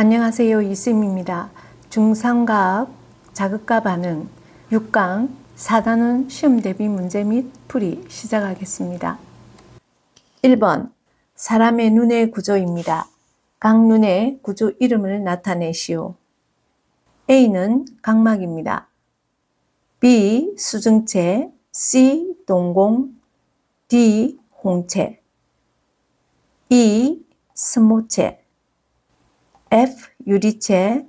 안녕하세요. 이쌤입니다. 중3과학 자극과 반응 6강 4단원 시험 대비 문제 및 풀이 시작하겠습니다. 1번 사람의 눈의 구조입니다. 각 눈의 구조 이름을 나타내시오. A는 각막입니다. B. 수증체, C. 동공, D. 홍채, E. 스모체, F. 유리체,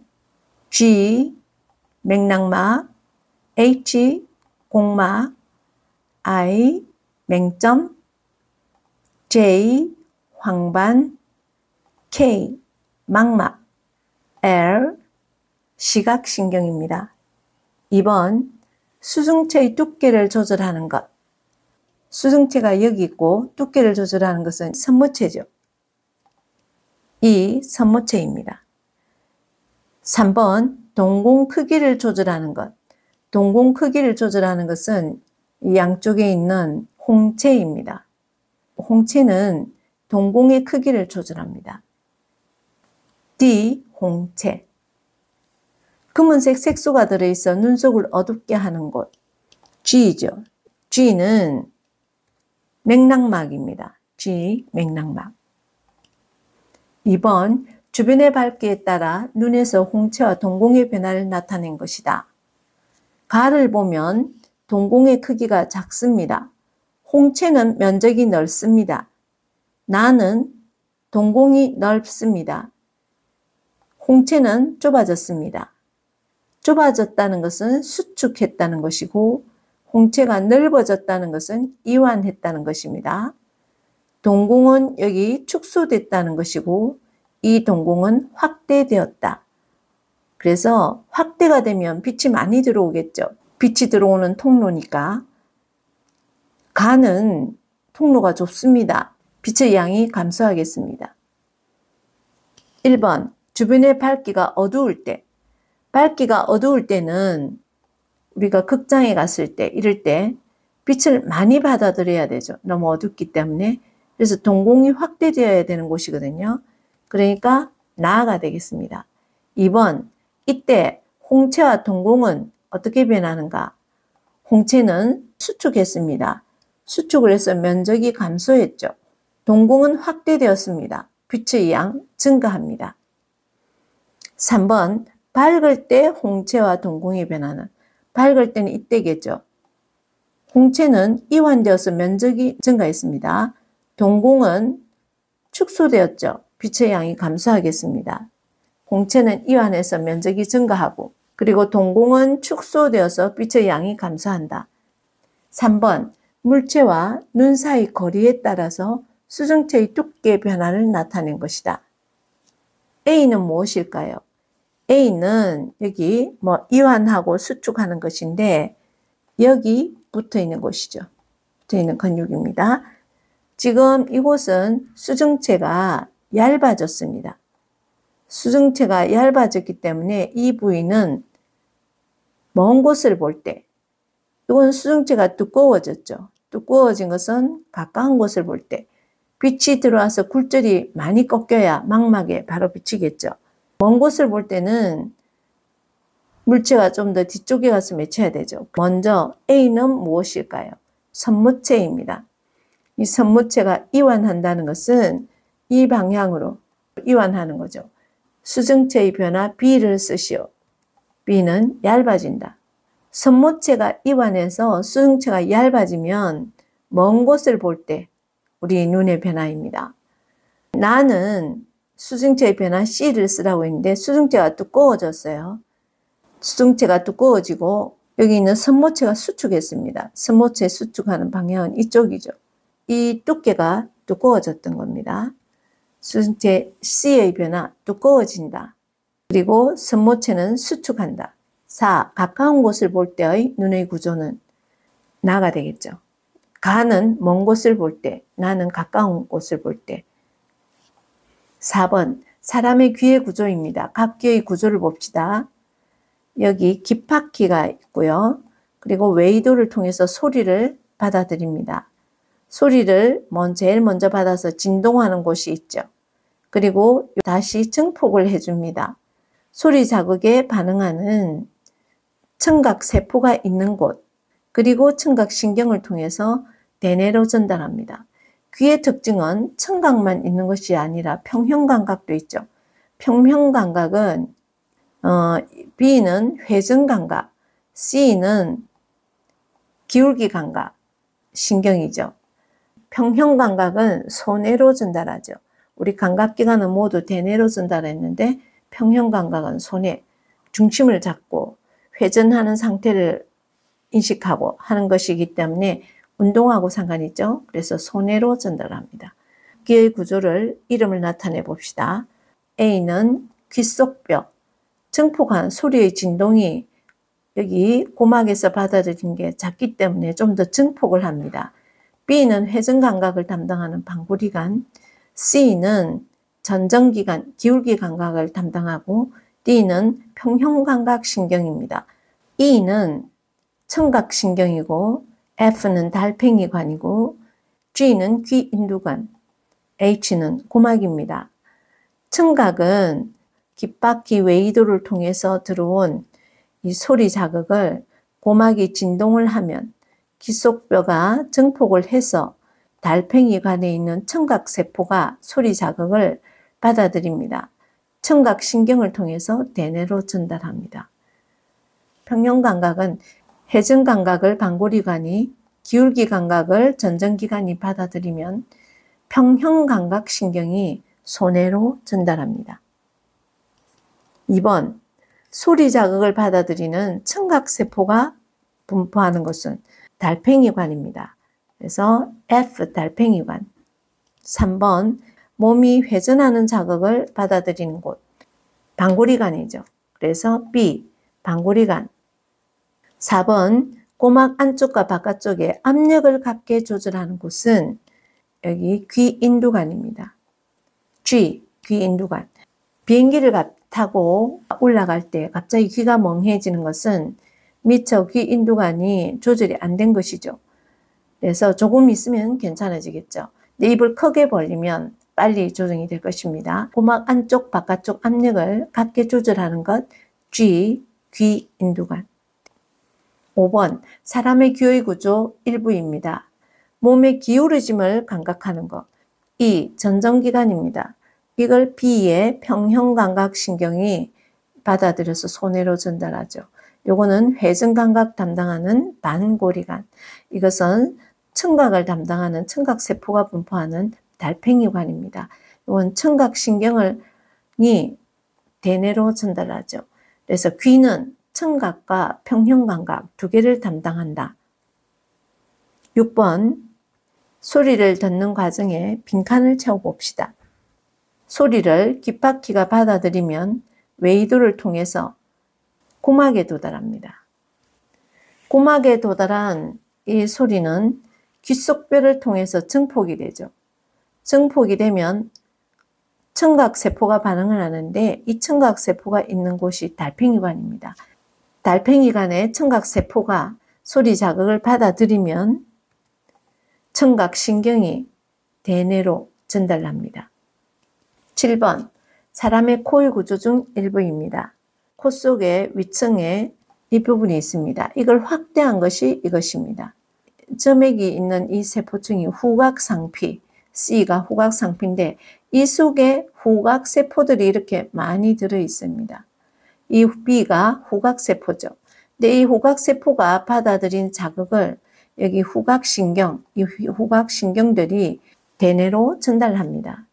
G. 맥락막, H. 공막, I. 맹점, J. 황반, K. 망막, L. 시각신경입니다. 2번 수증체의 두께를 조절하는 것. 수증체가 여기 있고 두께를 조절하는 것은 선모체죠. 이 선모체입니다. 3번 동공 크기를 조절하는 것. 동공 크기를 조절하는 것은 이 양쪽에 있는 홍채입니다. 홍채는 동공의 크기를 조절합니다. D. 홍채. 검은색 색소가 들어있어 눈속을 어둡게 하는 곳. G죠. G는 맥락막입니다. G. 맥락막. 2번 주변의 밝기에 따라 눈에서 홍채와 동공의 변화를 나타낸 것이다. 가를 보면 동공의 크기가 작습니다. 홍채는 면적이 넓습니다. 나는 동공이 넓습니다. 홍채는 좁아졌습니다. 좁아졌다는 것은 수축했다는 것이고 홍채가 넓어졌다는 것은 이완했다는 것입니다. 동공은 여기 축소됐다는 것이고 이 동공은 확대되었다. 그래서 확대가 되면 빛이 많이 들어오겠죠. 빛이 들어오는 통로니까. 가는 통로가 좁습니다. 빛의 양이 감소하겠습니다. 1번 주변의 밝기가 어두울 때. 밝기가 어두울 때는 우리가 극장에 갔을 때 이럴 때 빛을 많이 받아들여야 되죠. 너무 어둡기 때문에. 그래서 동공이 확대되어야 되는 곳이거든요. 그러니까 나가 되겠습니다. 2번 이때 홍채와 동공은 어떻게 변하는가? 홍채는 수축했습니다. 수축을 해서 면적이 감소했죠. 동공은 확대되었습니다. 빛의 양 증가합니다. 3번 밝을 때 홍채와 동공의 변화는 밝을 때는 이때겠죠. 홍채는 이완되어서 면적이 증가했습니다. 동공은 축소되었죠. 빛의 양이 감소하겠습니다. 홍채는 이완해서 면적이 증가하고 그리고 동공은 축소되어서 빛의 양이 감소한다. 3번 물체와 눈 사이 거리에 따라서 수증체의 두께 변화를 나타낸 것이다. A는 무엇일까요? A는 여기 이완하고 수축하는 것인데 여기 붙어 있는 곳이죠. 붙어 있는 근육입니다. 지금 이곳은 수증체가 얇아졌습니다. 수증체가 얇아졌기 때문에 이 부위는 먼 곳을 볼 때 이건 수증체가 두꺼워졌죠. 두꺼워진 것은 가까운 곳을 볼 때 빛이 들어와서 굴절이 많이 꺾여야 망막에 바로 비치겠죠. 먼 곳을 볼 때는 물체가 좀 더 뒤쪽에 가서 맺혀야 되죠. 먼저 A는 무엇일까요? 선모체입니다. 이 선모체가 이완한다는 것은 이 방향으로 이완하는 거죠. 수증체의 변화 B를 쓰시오. B는 얇아진다. 선모체가 이완해서 수증체가 얇아지면 먼 곳을 볼 때 우리 눈의 변화입니다. 나는 수증체의 변화 C를 쓰라고 했는데 수증체가 두꺼워졌어요. 수증체가 두꺼워지고 여기 있는 선모체가 수축했습니다. 선모체 수축하는 방향은 이쪽이죠. 이 두께가 두꺼워졌던 겁니다. 수증체 C의 변화 두꺼워진다. 그리고 선모체는 수축한다. 4. 가까운 곳을 볼 때의 눈의 구조는 나가 되겠죠. 가는 먼 곳을 볼 때, 나는 가까운 곳을 볼 때. 4번 사람의 귀의 구조입니다. 각 귀의 구조를 봅시다. 여기 귓바퀴가 있고요. 그리고 웨이도를 통해서 소리를 받아들입니다. 소리를 제일 먼저 받아서 진동하는 곳이 있죠. 그리고 다시 증폭을 해줍니다. 소리 자극에 반응하는 청각세포가 있는 곳, 그리고 청각신경을 통해서 대뇌로 전달합니다. 귀의 특징은 청각만 있는 것이 아니라 평형감각도 있죠. 평형감각은 B는 회전감각, C는 기울기감각, 신경이죠. 평형감각은 소뇌로 전달하죠. 우리 감각기관은 모두 대뇌로 전달했는데 평형감각은 소뇌, 중심을 잡고 회전하는 상태를 인식하고 하는 것이기 때문에 운동하고 상관이 있죠. 그래서 소뇌로 전달합니다. 귀의 구조를 이름을 나타내 봅시다. A는 귓속뼈, 증폭한 소리의 진동이 여기 고막에서 받아들인 게 작기 때문에 좀 더 증폭을 합니다. B는 회전감각을 담당하는 방구리관, C는 전정기관, 기울기감각을 담당하고 D는 평형감각신경입니다. E는 청각신경이고 F는 달팽이관이고 G는 귀인두관, H는 고막입니다. 청각은 귓바퀴 웨이도를 통해서 들어온 이 소리 자극을 고막이 진동을 하면 귓속뼈가 증폭을 해서 달팽이관에 있는 청각세포가 소리 자극을 받아들입니다. 청각신경을 통해서 대뇌로 전달합니다. 평형감각은 회전감각을 방구리관이, 기울기감각을 전정기관이 받아들이면 평형감각신경이 소뇌로 전달합니다. 2번, 소리 자극을 받아들이는 청각세포가 분포하는 곳은 달팽이관입니다. 그래서 F 달팽이관. 3번, 몸이 회전하는 자극을 받아들이는 곳, 방구리관이죠. 그래서 B 방구리관. 4번, 고막 안쪽과 바깥쪽에 압력을 갖게 조절하는 곳은 여기 귀인두관입니다. G 귀인두관. 비행기를 타고 올라갈 때 갑자기 귀가 멍해지는 것은 미처 귀인두관이 조절이 안 된 것이죠. 그래서 조금 있으면 괜찮아지겠죠. 근데 입을 크게 벌리면 빨리 조정이 될 것입니다. 고막 안쪽 바깥쪽 압력을 갖게 조절하는 것 G 귀인두관. 5번, 사람의 귀의 구조 일부입니다. 몸의 기울어짐을 감각하는 것. E 전정기관입니다. 이걸 B의 평형감각신경이 받아들여서 소뇌로 전달하죠. 요거는 회전감각 담당하는 반고리관. 이것은 청각을 담당하는 청각세포가 분포하는 달팽이관입니다. 이건 청각신경이 대뇌로 전달하죠. 그래서 귀는 청각과 평형감각 두 개를 담당한다. 6번, 소리를 듣는 과정에 빈칸을 채워봅시다. 소리를 귓바퀴가 받아들이면 웨이도를 통해서 고막에 도달합니다. 고막에 도달한 이 소리는 귓속뼈를 통해서 증폭이 되죠. 증폭이 되면 청각세포가 반응을 하는데 이 청각세포가 있는 곳이 달팽이관입니다. 달팽이관의 청각세포가 소리 자극을 받아들이면 청각신경이 대뇌로 전달합니다. 7번, 사람의 코의 구조 중 일부입니다. 코 속에 위층에 이 부분이 있습니다. 이걸 확대한 것이 이것입니다. 점액이 있는 이 세포층이 후각상피, C가 후각상피인데 이 속에 후각세포들이 이렇게 많이 들어 있습니다. 이 B가 후각세포죠. 근데 이 후각세포가 받아들인 자극을 여기 후각신경, 이 후각신경들이 대뇌로 전달합니다.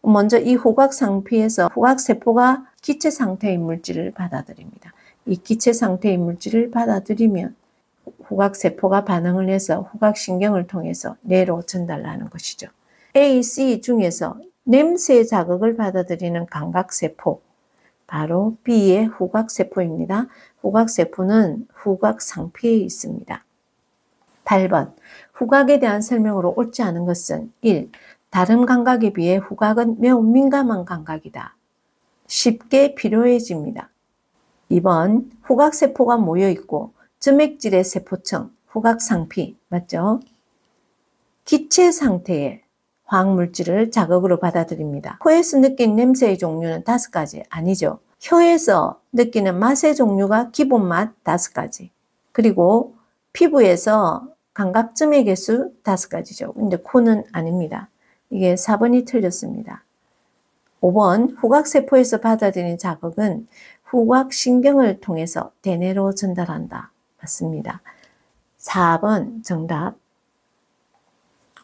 먼저 이 후각상피에서 후각세포가 기체 상태의 물질을 받아들입니다. 이 기체 상태의 물질을 받아들이면 후각세포가 반응을 해서 후각신경을 통해서 뇌로 전달하는 것이죠. A, C 중에서 냄새 자극을 받아들이는 감각세포, 바로 B의 후각세포입니다. 후각세포는 후각상피에 있습니다. 8번, 후각에 대한 설명으로 옳지 않은 것은 1. 다른 감각에 비해 후각은 매우 민감한 감각이다. 쉽게 피로해집니다. 2번, 후각세포가 모여있고 점액질의 세포층, 후각상피, 맞죠? 기체 상태의 화학물질을 자극으로 받아들입니다. 코에서 느낀 냄새의 종류는 5가지 아니죠. 혀에서 느끼는 맛의 종류가 기본 맛 5가지. 그리고 피부에서 감각점의 개수 5가지죠. 근데 코는 아닙니다. 이게 4번이 틀렸습니다. 5번 후각세포에서 받아들인 자극은 후각신경을 통해서 대뇌로 전달한다. 맞습니다. 4번 정답.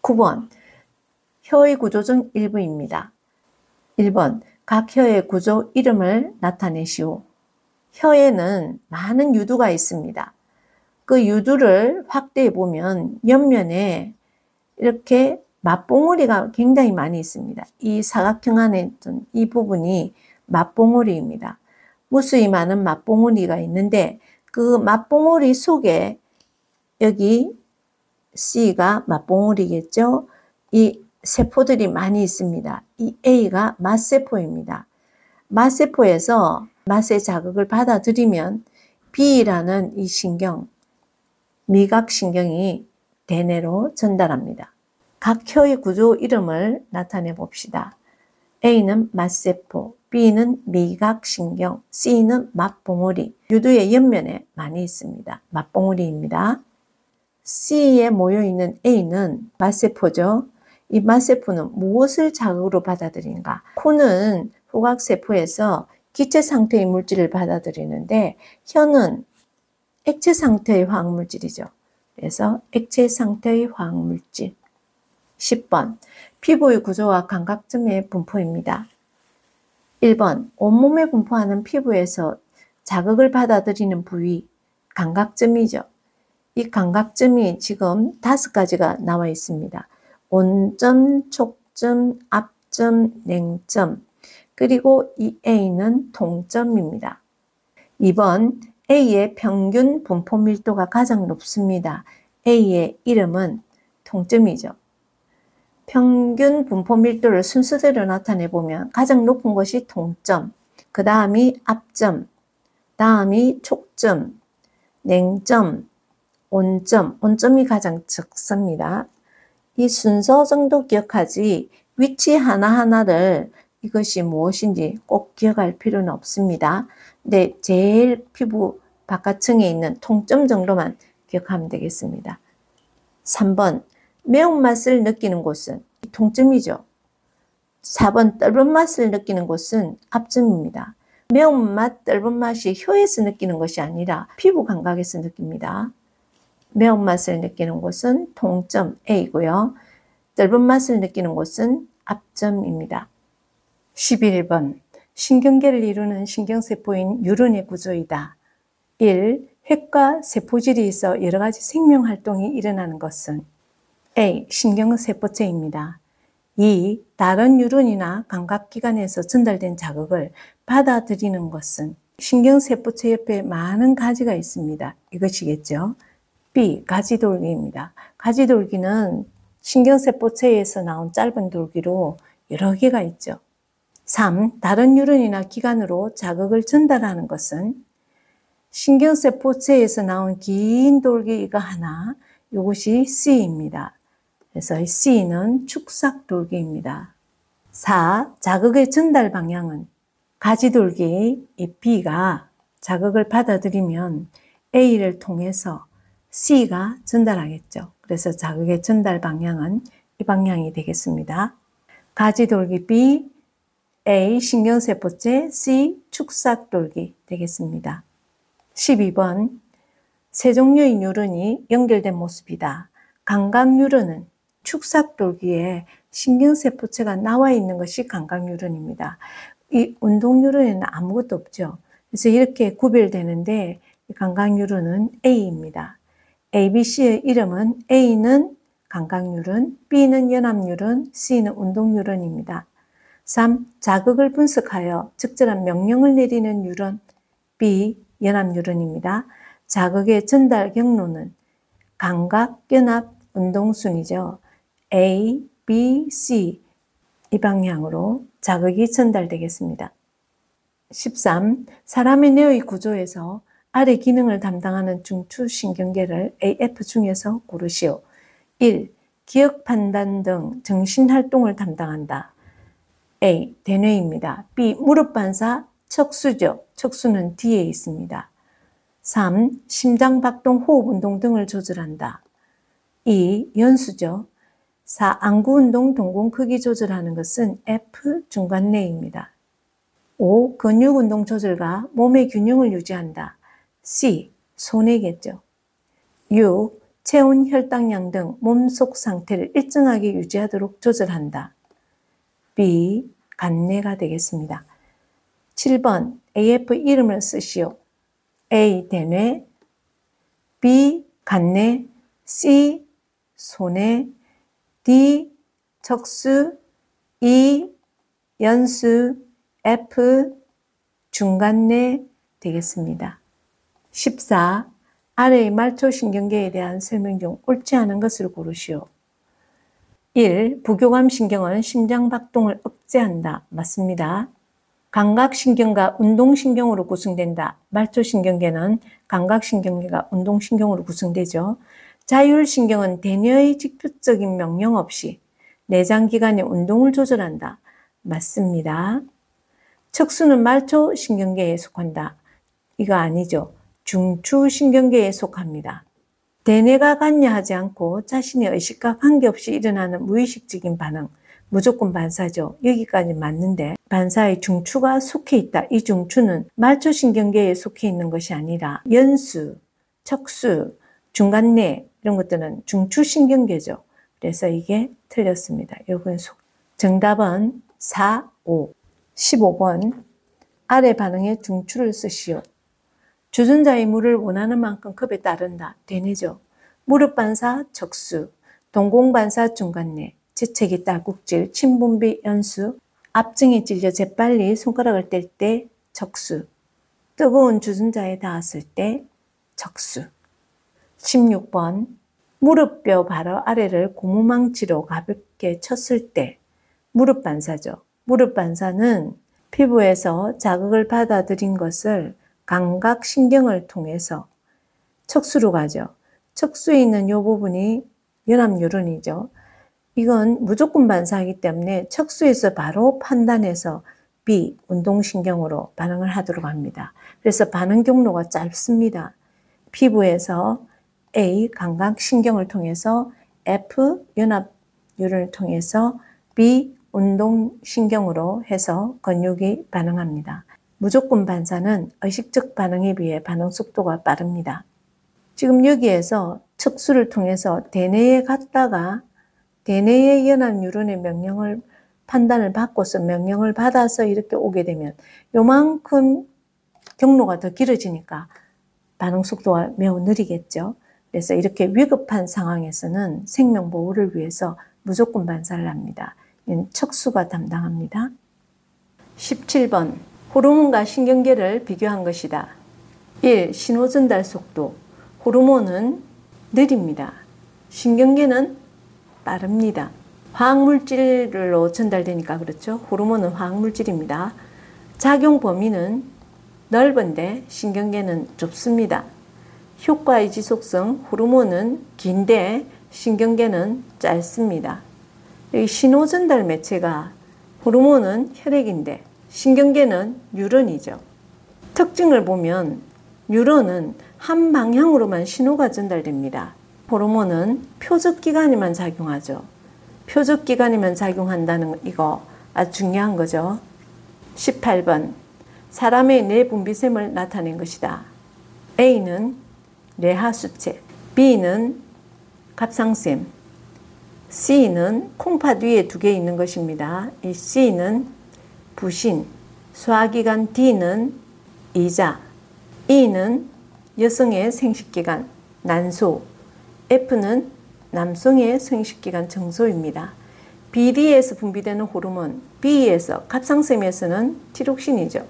9번 혀의 구조 중 일부입니다. 1번 각 혀의 구조 이름을 나타내시오. 혀에는 많은 유두가 있습니다. 그 유두를 확대해 보면 옆면에 이렇게 맛봉우리가 굉장히 많이 있습니다. 이 사각형 안에 있던 이 부분이 맛봉우리입니다. 무수히 많은 맛봉우리가 있는데 그 맛봉우리 속에 여기 C가 맛봉우리겠죠. 이 세포들이 많이 있습니다. 이 A가 맛세포입니다. 맛세포에서 맛의 자극을 받아들이면 B라는 이 신경, 미각신경이 대뇌로 전달합니다. 각 혀의 구조 이름을 나타내 봅시다. A는 맛세포, B는 미각신경, C는 맛봉우리. 유두의 옆면에 많이 있습니다. 맛봉우리입니다. C에 모여있는 A는 맛세포죠. 이 맛세포는 무엇을 자극으로 받아들인가? 코는 후각세포에서 기체 상태의 물질을 받아들이는데 혀는 액체 상태의 화학물질이죠. 그래서 액체 상태의 화학물질. 10번 피부의 구조와 감각점의 분포입니다. 1번 온몸에 분포하는 피부에서 자극을 받아들이는 부위, 감각점이죠. 이 감각점이 지금 5가지가 나와 있습니다. 온점, 촉점, 압점, 냉점. 그리고 이 A는 통점입니다. 2번 A의 평균 분포 밀도가 가장 높습니다. A의 이름은 통점이죠. 평균 분포 밀도를 순서대로 나타내 보면 가장 높은 것이 통점, 그 다음이 압점, 다음이 촉점, 냉점, 온점, 온점이 가장 적습니다. 이 순서 정도 기억하지 위치 하나하나를 이것이 무엇인지 꼭 기억할 필요는 없습니다. 근데 제일 피부 바깥층에 있는 통점 정도만 기억하면 되겠습니다. 3번 매운맛을 느끼는 곳은 통점이죠. 4번 떫은 맛을 느끼는 곳은 압점입니다. 매운맛, 떫은 맛이 혀에서 느끼는 것이 아니라 피부 감각에서 느낍니다. 매운맛을 느끼는 곳은 통점 A고요. 떫은 맛을 느끼는 곳은 압점입니다. 11번 신경계를 이루는 신경세포인 뉴런의 구조이다. 1. 획과 세포질에서 여러가지 생명활동이 일어나는 것은 A. 신경세포체입니다. 2. 다른 뉴런이나 감각기관에서 전달된 자극을 받아들이는 것은 신경세포체 옆에 많은 가지가 있습니다. 이것이겠죠. B. 가지돌기입니다. 가지돌기는 신경세포체에서 나온 짧은 돌기로 여러 개가 있죠. 3. 다른 뉴런이나 기관으로 자극을 전달하는 것은 신경세포체에서 나온 긴 돌기가 하나, 이것이 C입니다. 그래서 이 C는 축삭돌기입니다. 4. 자극의 전달 방향은 가지돌기 이 B가 자극을 받아들이면 A를 통해서 C가 전달하겠죠. 그래서 자극의 전달 방향은 이 방향이 되겠습니다. 가지돌기 B, A 신경세포체, C 축삭돌기 되겠습니다. 12번 세 종류의 뉴런이 연결된 모습이다. 감각뉴런은 축삭돌기에 신경세포체가 나와 있는 것이 감각뉴런입니다. 이 운동뉴런에는 아무것도 없죠. 그래서 이렇게 구별되는데 감각뉴런은 A입니다. ABC의 이름은 A는 감각뉴런, B는 연합뉴런, C는 운동뉴런입니다. 3. 자극을 분석하여 적절한 명령을 내리는 뉴런, B. 연합뉴런입니다. 자극의 전달 경로는 감각연합 운동순이죠. A, B, C 이 방향으로 자극이 전달되겠습니다. 13. 사람의 뇌의 구조에서 아래 기능을 담당하는 중추신경계를 AF 중에서 고르시오. 1. 기억 판단 등 정신활동을 담당한다. A. 대뇌입니다. B. 무릎 반사 척수죠. 척수는 뒤에 있습니다. 3. 심장박동, 호흡운동 등을 조절한다. 2. 연수죠. 4. 안구운동, 동공 크기 조절하는 것은 F. 중간뇌입니다. 5. 근육운동 조절과 몸의 균형을 유지한다. C. 소뇌겠죠. 6. 체온, 혈당량 등 몸속 상태를 일정하게 유지하도록 조절한다. B. 간뇌가 되겠습니다. 7번 AF 이름을 쓰시오. A. 대뇌, B. 간뇌, C. 소뇌, D. 척수, E. 연수, F. 중간뇌 되겠습니다. 14. 아래의 말초신경계에 대한 설명 중 옳지 않은 것을 고르시오. 1. 부교감 신경은 심장박동을 억제한다. 맞습니다. 감각신경과 운동신경으로 구성된다. 말초신경계는 감각신경계가 운동신경으로 구성되죠. 자율신경은 대뇌의 직접적인 명령 없이 내장기관의 운동을 조절한다. 맞습니다. 척수는 말초신경계에 속한다. 이거 아니죠. 중추신경계에 속합니다. 대뇌가 관여하지 않고 자신의 의식과 관계없이 일어나는 무의식적인 반응, 무조건 반사죠. 여기까지 맞는데 반사의 중추가 속해 있다. 이 중추는 말초신경계에 속해 있는 것이 아니라 연수, 척수, 중간뇌 이런 것들은 중추신경계죠. 그래서 이게 틀렸습니다. 요건 정답은 4, 5. 15번 아래 반응에 중추를 쓰시오. 주전자의 물을 원하는 만큼 컵에 따른다. 대뇌죠. 무릎 반사 척수, 동공 반사 중간뇌, 재채기 딸꾹질, 침분비 연수, 압증에 찔려 재빨리 손가락을 뗄 때 척수, 뜨거운 주전자에 닿았을 때 척수. 16번 무릎뼈 바로 아래를 고무망치로 가볍게 쳤을 때 무릎 반사죠. 무릎 반사는 피부에서 자극을 받아들인 것을 감각신경을 통해서 척수로 가죠. 척수에 있는 이 부분이 연합뉴런이죠. 이건 무조건 반사이기 때문에 척수에서 바로 판단해서 B, 운동신경으로 반응을 하도록 합니다. 그래서 반응 경로가 짧습니다. 피부에서 A, 감각신경을 통해서 F, 연합뉴런을 통해서 B, 운동신경으로 해서 근육이 반응합니다. 무조건 반사는 의식적 반응에 비해 반응 속도가 빠릅니다. 지금 여기에서 척수를 통해서 대뇌에 갔다가 대뇌의 연합뉴런의 명령을 판단을 받고서 명령을 받아서 이렇게 오게 되면 요만큼 경로가 더 길어지니까 반응 속도가 매우 느리겠죠. 그래서 이렇게 위급한 상황에서는 생명보호를 위해서 무조건 반사를 합니다. 이는 척수가 담당합니다. 17번 호르몬과 신경계를 비교한 것이다. 1. 신호전달 속도. 호르몬은 느립니다. 신경계는 빠릅니다. 화학물질로 전달되니까 그렇죠. 호르몬은 화학물질입니다. 작용 범위는 넓은데 신경계는 좁습니다. 효과의 지속성, 호르몬은 긴데 신경계는 짧습니다. 여기 신호전달 매체가 호르몬은 혈액인데 신경계는 뉴런이죠. 특징을 보면 뉴런은 한 방향으로만 신호가 전달됩니다. 호르몬은 표적기관에만 작용하죠. 표적기관에만 작용한다는 이거 아주 중요한 거죠. 18번 사람의 뇌분비샘을 나타낸 것이다. A는 뇌하수체, B는 갑상샘, C는 콩팥 위에 2개 있는 것입니다. 이 C는 부신, 소화기관 D는 이자, E는 여성의 생식기관 난소, F는 남성의 생식기관 정소입니다. BD에서 분비되는 호르몬, B에서 갑상샘에서는 티록신이죠.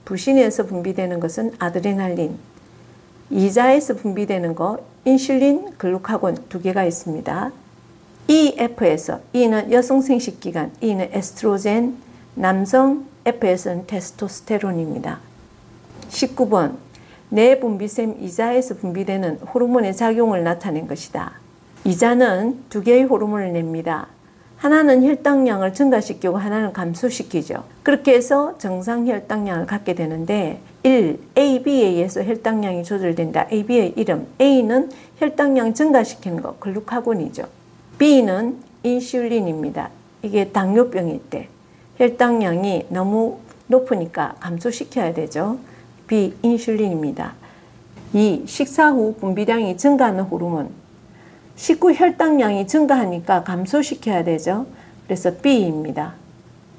부신에서 분비되는 것은 아드레날린, 이자에서 분비되는 거 인슐린, 글루카곤 2개가 있습니다. EF에서 E는 여성 생식기관, E는 에스트로겐, 남성 F에서는 테스토스테론입니다. 19번 뇌분비샘 이자에서 분비되는 호르몬의 작용을 나타낸 것이다. 이자는 두 개의 호르몬을 냅니다. 하나는 혈당량을 증가시키고 하나는 감소시키죠. 그렇게 해서 정상 혈당량을 갖게 되는데 1. AB에 의해서 혈당량이 조절된다. AB의 이름. A는 혈당량 증가시키는 거, 글루카곤이죠. B는 인슐린입니다. 이게 당뇨병일 때 혈당량이 너무 높으니까 감소시켜야 되죠. B. 인슐린입니다. 2. 식사 후 분비량이 증가하는 호르몬. 식후 혈당량이 증가하니까 감소시켜야 되죠. 그래서 B입니다.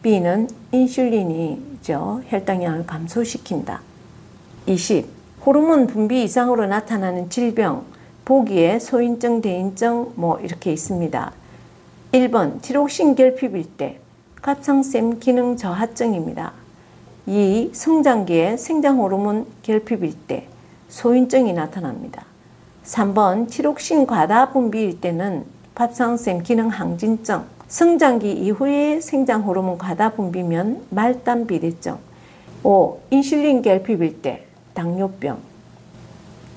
B는 인슐린이죠. 혈당량을 감소시킨다. 20. 호르몬 분비 이상으로 나타나는 질병. 보기에 소인증, 대인증 이렇게 있습니다. 1번 티록신 결핍일 때 갑상샘 기능 저하증입니다. 2. 성장기에 생장호르몬 결핍일 때 소인증이 나타납니다. 3번 티록신 과다 분비일 때는 갑상샘 기능 항진증, 성장기 이후에 생장호르몬 과다 분비면 말단 비대증. 5. 인슐린 결핍일 때 당뇨병.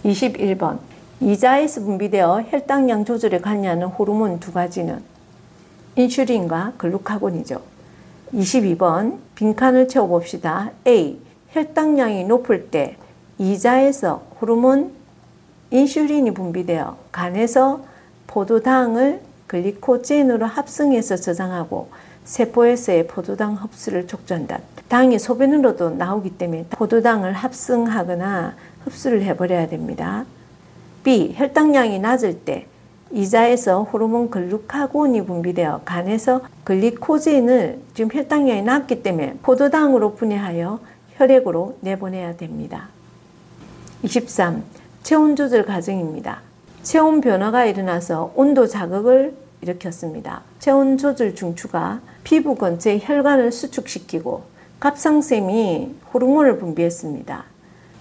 21번 이자에서 분비되어 혈당량 조절에 관여하는 호르몬 두 가지는 인슐린과 글루카곤이죠. 22번 빈칸을 채워봅시다. A. 혈당량이 높을 때 이자에서 호르몬 인슐린이 분비되어 간에서 포도당을 글리코젠으로 합성해서 저장하고 세포에서의 포도당 흡수를 촉진한다. 당이 소변으로도 나오기 때문에 포도당을 합성하거나 흡수를 해버려야 됩니다. B. 혈당량이 낮을 때 이자에서 호르몬 글루카곤이 분비되어 간에서 글리코젠을 지금 혈당량이 낮기 때문에 포도당으로 분해하여 혈액으로 내보내야 됩니다. 23. 체온 조절 과정입니다. 체온 변화가 일어나서 온도 자극을 일으켰습니다. 체온 조절 중추가 피부 근처의 혈관을 수축시키고 갑상샘이 호르몬을 분비했습니다.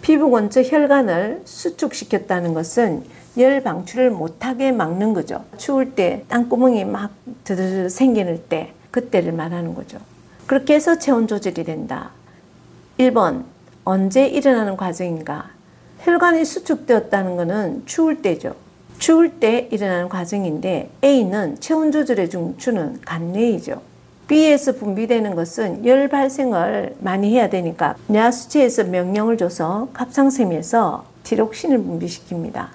피부 근처 혈관을 수축시켰다는 것은 열 방출을 못하게 막는 거죠. 추울 때 땅구멍이 막 드드드 생기는 때 그때를 말하는 거죠. 그렇게 해서 체온 조절이 된다. 1번 언제 일어나는 과정인가? 혈관이 수축되었다는 것은 추울 때죠. 추울 때 일어나는 과정인데 A는 체온 조절의 중추는 간 내이죠. B에서 분비되는 것은 열 발생을 많이 해야 되니까 뇌하수체에서 명령을 줘서 갑상샘에서 티록신을 분비시킵니다.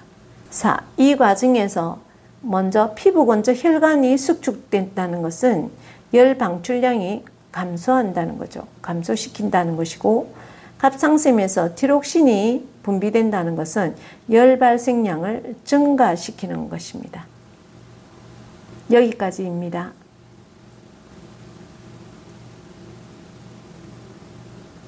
4. 이 과정에서 먼저 피부 근처 혈관이 수축된다는 것은 열 방출량이 감소한다는 거죠. 감소시킨다는 것이고 갑상샘에서 티록신이 분비된다는 것은 열 발생량을 증가시키는 것입니다. 여기까지입니다.